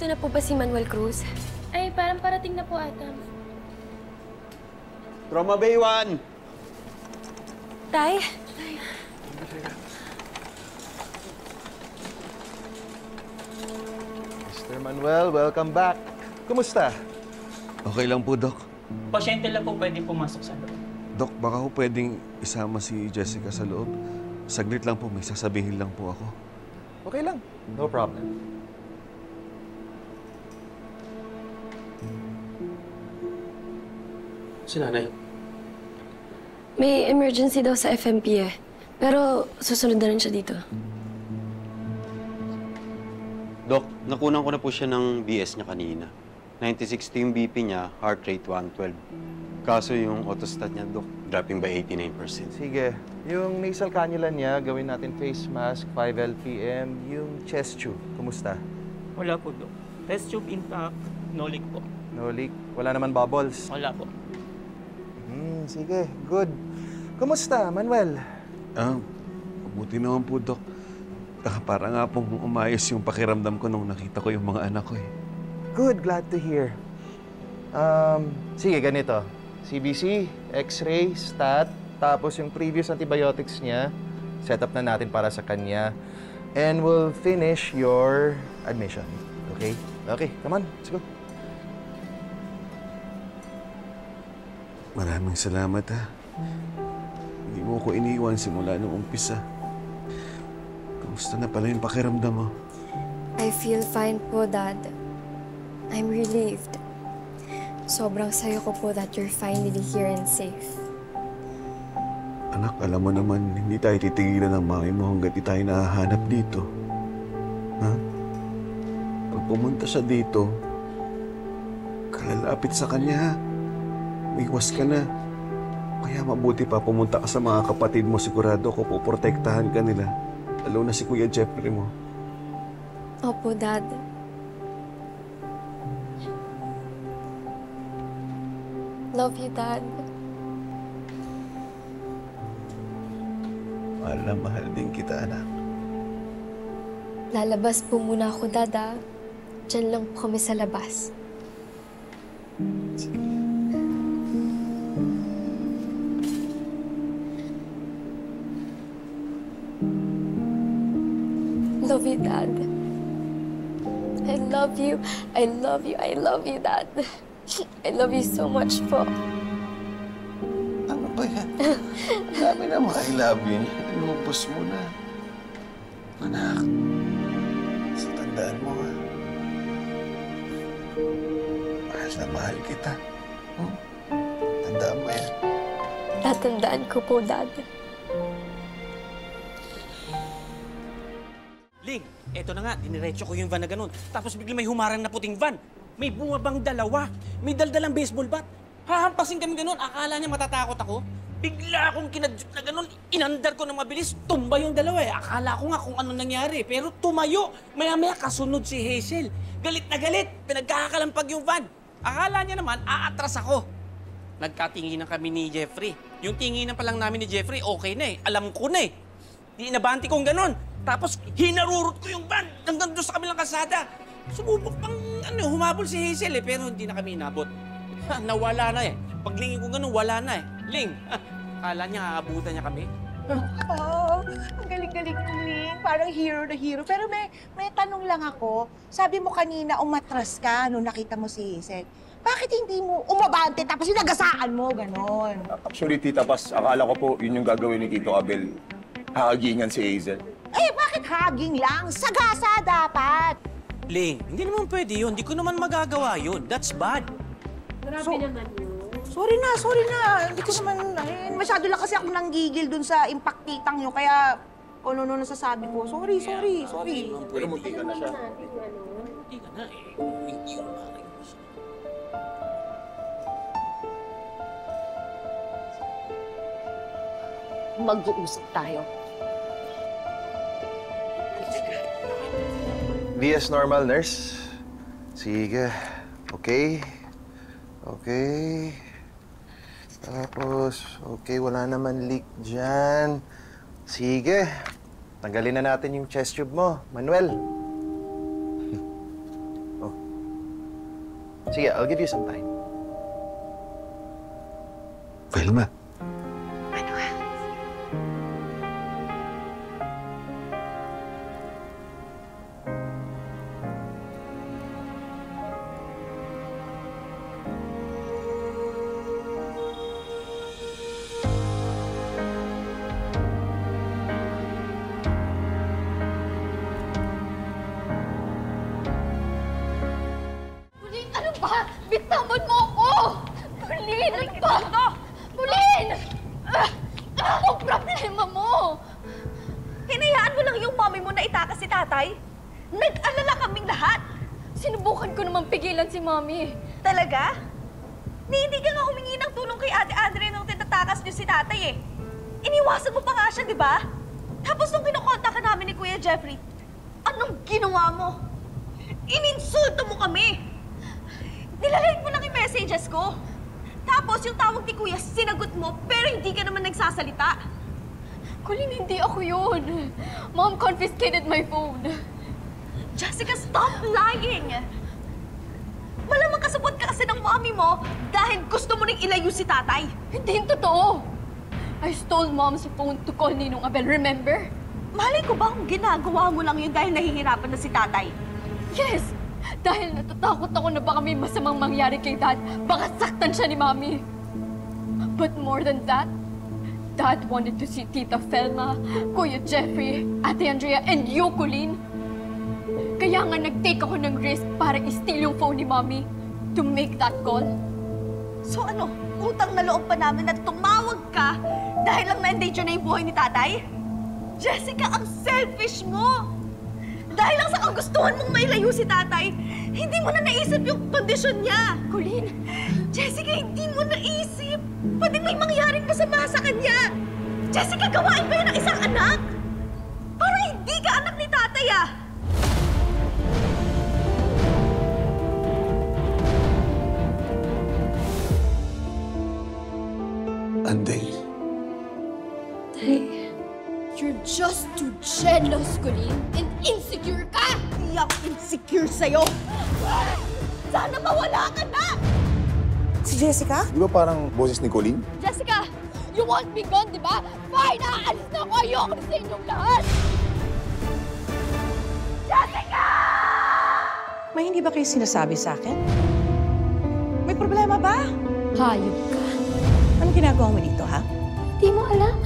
Nandito na po ba si Manuel Cruz? Ay, parang parating na po ata. Trauma Bay 1! Tay? Mr. Manuel, welcome back. Kumusta? Okay lang po, Doc. Pasyente lang po pwede pumasok sa loob. Doc, baka po pwedeng isama si Jessica sa loob. Saglit lang po, may sasabihin lang po ako. Okay lang. No problem. Si nanay. May emergency daw sa FMP eh. Pero susunod na rin siya dito. Dok, nakunan ko na po siya ng BS niya kanina. 90/60 yung BP niya, heart rate 112. Kaso yung autostat niya, Dok, dropping by 89%. Sige. Yung nasal cannula niya, gawin natin face mask, 5 LPM. Yung chest tube, kumusta? Wala po, Dok. Test tube intact, no leak po. No leak? Wala naman bubbles? Wala po. Sige. Good. Kumusta, Manuel? Mabuti naman po, Doc. Para nga pong umayos yung pakiramdam ko nung nakita ko yung mga anak ko eh. Good. Glad to hear. Sige, ganito. CBC, X-ray, stat, tapos yung previous antibiotics niya, set up na natin para sa kanya. And we'll finish your admission. Okay? Okay, come on. Let's go. Maraming salamat, ha. Hindi mo ko iniwan simula nung umpisa. Kamusta na pala yung pakiramdam mo? I feel fine po, Dad. I'm relieved. Sobrang sayo ko po that you're finally here and safe. Anak, alam mo naman, hindi tayo titigilan ng mami mo hanggat di tayo nahahanap dito. Ha? Pag pumunta siya dito, kalalapit sa kanya, ha? Umiwas ka na. Kaya mabuti pa pumunta ka sa mga kapatid mo. Sigurado ko poprotektahan ka nila. Lalo na si Kuya Jeffrey mo. Opo, Dad. Love you, Dad. Mahal na mahal din kita, anak. Lalabas po muna ako, Dad, ah. Diyan lang po kami sa labas. Sige. Love you, Dad. I love you. I love you. I love you, Dad. I love you so much po. Ano ba yan? Dami na mga I love you. Inubos mo na. Anak, sa tandaan mo, ha? Mahal na mahal kita. Tandaan mo yan. Tatandaan ko po, Dad. Ling, eto na nga, diniretso ko yung van na ganun. Tapos bigla may humarang na puting van. May bumabang dalawa. May daldalang baseball bat. Hahampasin kami ganun. Akala niya matatakot ako. Bigla akong kinadyot na ganun. Inandar ko ng mabilis. Tumba yung dalawa eh. Akala ko nga kung ano nangyari. Pero tumayo. Maya-maya kasunod si Hazel. Galit na galit. Pinagkakalampag yung van. Akala niya naman, aatras ako. Nagkatinginan kami ni Jeffrey. Yung tinginan pa lang namin ni Jeffrey, okay na eh. Alam ko na eh. Di inabanti kong ganun. Tapos hinarurot ko yung van hanggang doon sa kabilang kalsada. Sumubok pang humabol si Hazel eh, pero hindi na kami inabot. Nawala na eh. Paglingin ko ganun, wala na eh. Ling, akala niya aabutan niya kami. Oo, ang galing-galing mo, Ling. Parang hero na hero. Pero may tanong lang ako. Sabi mo kanina umatras ka nung nakita mo si Hazel. Bakit hindi mo umabante tapos sinagasaan mo, ganon? Actually, Tita Paz, akala ko po yun yung gagawin ni Tito Abel. Hagingan si Hazel. Eh, bakit haging lang? Sagasa dapat. Ling, hindi naman pwede yun. Hindi ko naman magagawa yun. That's bad. Grabe naman yun. Sorry na. Hindi ko naman, masyado lang kasi ako nanggigil dun sa impact-titang nyo. Kaya, ano nasasabi ko. Sorry. Pero munti ka na siya. Hindi ka na eh. Yung Mag-uusap tayo. VS normal, nurse. Sige. Okay. Tapos, okay, wala naman leak dyan. Sige. Tanggalin na natin yung chest tube mo, Manuel. Oh. Sige, I'll give you some time. Velma. Pauline, ano ba? Bitawan mo ako! Pauline, ano ba? Pauline! Anong problema mo? Hinayaan mo lang yung mommy mo na itakas si tatay? Nag-alala kaming lahat. Sinubukan ko namang pigilan si Mommy. Talaga? Hindi ka nga humingi ng tulong kay Ate Andre nung tinatakas niyo si tatay eh. Iniwasan mo pa nga siya, di ba? Tapos nung kinukonta ka namin ni Kuya Jeffrey, anong ginawa mo? Ininsulto mo kami! Nilalike mo lang yung messages ko. Tapos yung tawag ni Kuya, sinagot mo, pero hindi ka naman nagsasalita. Colleen, hindi ako yun. Mom confiscated my phone. Jessica, stop lying! Malamang kasabot ka kasi ng mommy mo dahil gusto mo nang ilayo si tatay. Hindi yung totoo. I stole Mom's phone to call Ninong Abel, remember? Malay ko ba kung ginagawa mo lang yun dahil nahihirapan na si tatay? Yes! Dahil natatakot ako na baka may masamang mangyari kay Dad. Baka saktan siya ni Mommy. But more than that, Dad wanted to see Tita Felma, Kuya Jeffrey, Ate Andrea, and you, Colleen. Kaya nga nag-take ako ng risk para i-steal yung phone ni Mommy to make that call. So ano, utang na loob pa namin na tumawag ka dahil lang na-endanger na yung buhay ni tatay? Jessica, ang selfish mo! Dahil lang sa kagustuhan mong mailayo si tatay, hindi mo na naisip yung kondisyon niya. Colleen! Jessica, hindi mo naisip. Pwede may mangyaring masama sa kanya. Jessica, gawain ba yan ng isang anak? Parang hindi ka anak ni tatay ah! Anday. Tay, you're just too jealous, Colleen, and insecure ka! Hindi ako insecure sa'yo! Sana mawala ka na! Si Jessica? Di ba parang boses ni Colleen? Jessica, you want me gone, di ba? Fine, aalis na ako. Ayoko na sa inyong lahat! Jessica! May hindi ba kayo sinasabi sa akin? May problema ba? Hayop ka. Anong ginagawa mo dito, ha? Di mo alam.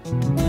Thank you.